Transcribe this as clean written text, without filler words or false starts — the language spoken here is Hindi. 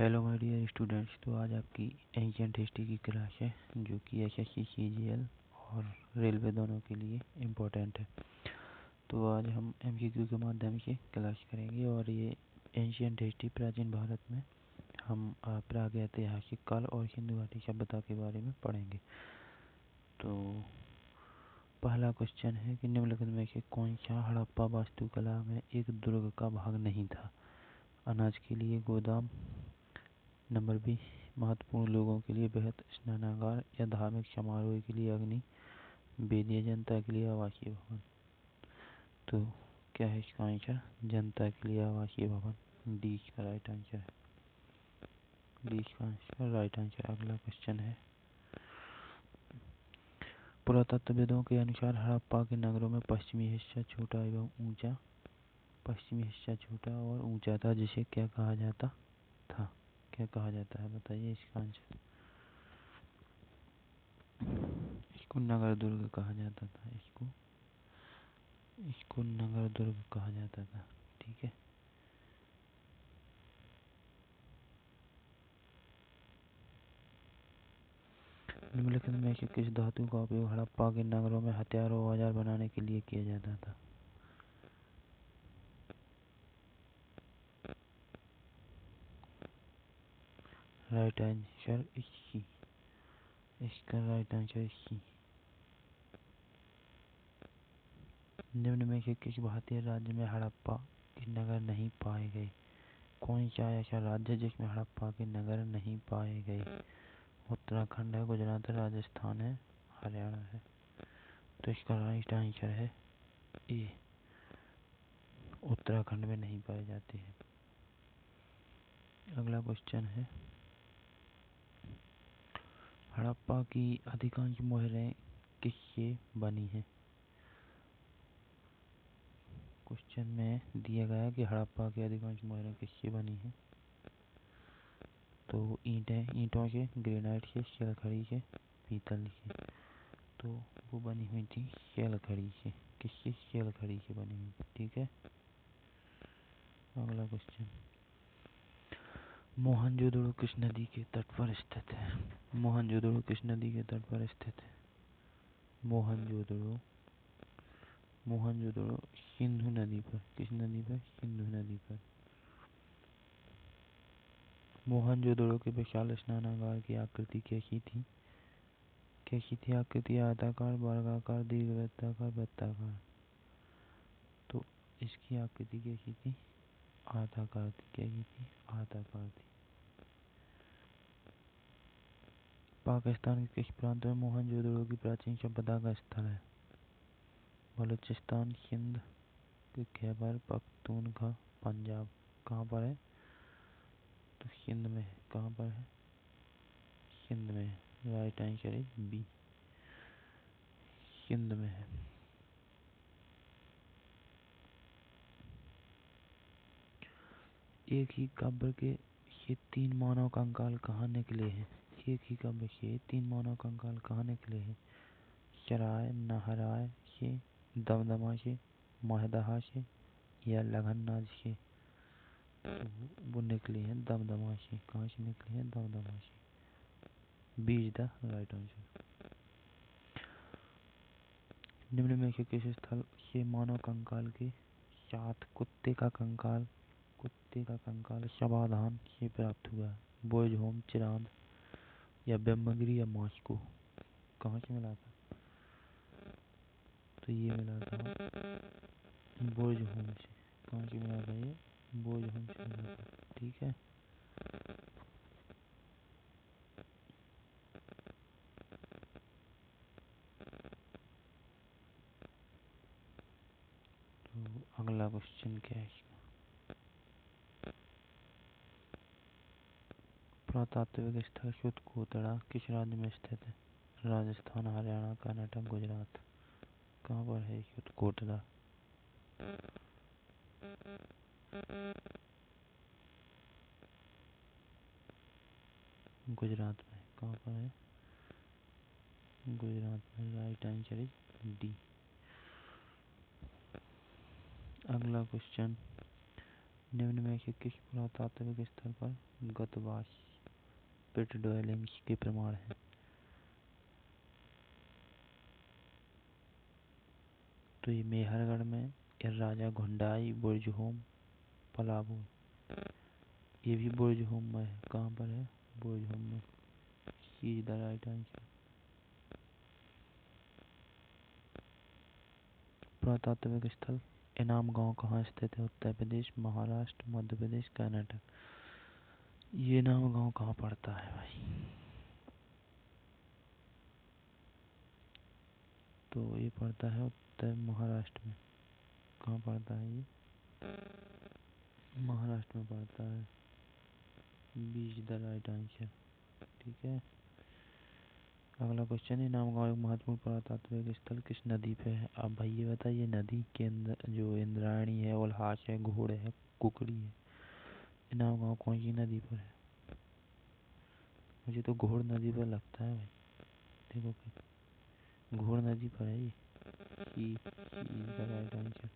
Hello my dear students. तो आज आपकी एंशिएंट हिस्ट्री की क्लास है जो कि एसएससी सीजीएल और रेलवे दोनों के लिए इम्पोर्टेंट है। तो आज हम एमसीक्यू के माध्यम से क्लास करेंगे और ये एंशिएंट हिस्ट्री प्राचीन भारत में हम प्रागैतिहासिक काल और सिंधु घाटी सभ्यता के बारे में पढ़ेंगे। तो पहला क्वेश्चन है कि निम्नलिखित में से कौन सा हड़प्पा वास्तुकला में एक दुर्ग का भाग नहीं था? अनाज के लिए गोदाम, नंबर बी महत्वपूर्ण लोगों के लिए बृहत स्नानागार या धार्मिक समारोह के लिए अग्नि वेदी, जनता के लिए आवासीय भवन। तो क्या है इसका आंसर? जनता के लिए आवासीय भवन। डी इसका राइट आंसर है। डी इसका आंसर राइट आंसर। अगला क्वेश्चन है, पुरातत्वविदों के अनुसार हड़प्पा के नगरों में पश्चिमी हिस्सा छोटा एवं ऊंचा, पश्चिमी हिस्सा छोटा और ऊंचा था, जिसे क्या कहा जाता था? क्या कहा जाता है? बताइए इसका आंसर। इसको नगर दुर्ग कहा जाता था। इसको नगर दुर्ग कहा जाता था। ठीक है। निम्नलिखित में से किस धातु का उपयोग हड़प्पा के नगरों में हथियार और औजार बनाने के लिए किया जाता था? राइट आंसर इसी। इसका राइट आंसर इसी। निम्न में से किस भारतीय राज्य में हड़प्पा के नगर नहीं पाए गए? कौन सा ऐसा राज्य जिसमें हड़प्पा के नगर नहीं पाए गए? उत्तराखंड है, गुजरात है, राजस्थान है, हरियाणा है। तो इसका राइट आंसर है ए, उत्तराखंड में नहीं पाए जाते हैं। अगला क्वेश्चन है, हड़प्पा की अधिकांश मोहरें किससे बनी हैं? क्वेश्चन में दिया गया है कि हड़प्पा की अधिकांश मोहरें किससे बनी हैं? तो ईंटों से, ग्रेनाइट से, शैलखड़ी से, पीतल से। तो वो बनी हुई थी शैलखड़ी से। किससे? शैलखड़ी से बनी हुई। ठीक है। अगला क्वेश्चन, मोहनजोदड़ो किस नदी के तट पर स्थित है? मोहनजोदड़ो किस नदी के तट पर स्थित है? मोहनजोदड़ो मोहनजोदड़ो सिंधु नदी पर। किस नदी पर? सिंधु नदी पर। मोहनजोदड़ो के विशाल स्नानागार की आकृति कैसी थी? कैसी थी आकृति? आयताकार, वर्गाकार, दीर्घवृत्ताकार, वृत्ताकार। तो इसकी आकृति कैसी थी? आयताकार थी। कैसी थी? आयताकार थी। पाकिस्तान के किस प्रांत में मोहनजोदड़ो की प्राचीन सभ्यता का स्थल है? बलूचिस्तान, सिंध, खैबर पख्तूनख्वा, पंजाब। कहाँ पर है? तो सिंध में है। कहाँ पर है? सिंध में है। Right answer is B, Sindh में है। एक ही काव्य के ये 3 मानव कंकाल कहाँ निकले हैं? एक ही काव्य से 3 मानव कंकाल कहाँ निकले हैं? चराय, नाहराय से, दमदमा से, महदहा से या लखननाथ से? वो निकले हैं दमदमा से। कहाँ से निकले हैं? दमदमा से। B is the right answer. निम्न में से किस स्थल से मानव कंकाल के साथ कुत्ते का कंकाल समाधान से प्राप्त हुआ? बोझहोम, चिरांद या ब्रह्मगिरी या मॉस्को? कहाँ से मिला था? तो ये मिला था बोझहोम से। कहाँ से मिला था ये? बोझहोम से मिला था। ठीक है। तो अगला क्वेश्चन क्या है इसका? पुरातात्विक स्थल शुद्धकोटड़ा किस राज्य में स्थित है? राजस्थान, हरियाणा, कर्नाटक, गुजरात। कहाँ पर है शुद्धकोटड़ा? गुजरात में। कहाँ पर है? गुजरात में। Right answer is D. अगला क्वेश्चन, निम्न में से किस पुरातात्विक स्थल पर गतवास पिट ड्वेलिंग्स के प्रमाण हैं? तो ये मेहरगढ़ में, या राजा घुंडाई बुर्ज होम पलाबू, ये भी बुर्ज होम में है। कहाँ पर है? बुर्ज होम में। सी इज द राइट आंसर। पुरातात्विक स्थल इनाम गांव कहाँ स्थित है? उत्तर प्रदेश, महाराष्ट्र, मध्य प्रदेश, कर्नाटक। ये इनाम गांव कहाँ पड़ता है भाई? तो ये पड़ता है उत्तर महाराष्ट्र में। कहाँ पड़ता है ये? महाराष्ट्र में पड़ता है। B is the right answer. ठीक है। अगला क्वेश्चन है, इनाम गांव एक महत्वपूर्ण पुरातात्विक स्थल किस नदी पे है? अब भाई ये बताइए, नदी के अंदर जो इंद्रायणी है, उल्हास है, घोड़ है, कुकड़ी है, इनाम गांव कौन सी नदी पर है? मुझे तो घोड़ नदी पर लगता है भाई। देखो कि घोड़ नदी पर है ये। सी इज द राइट आंसर।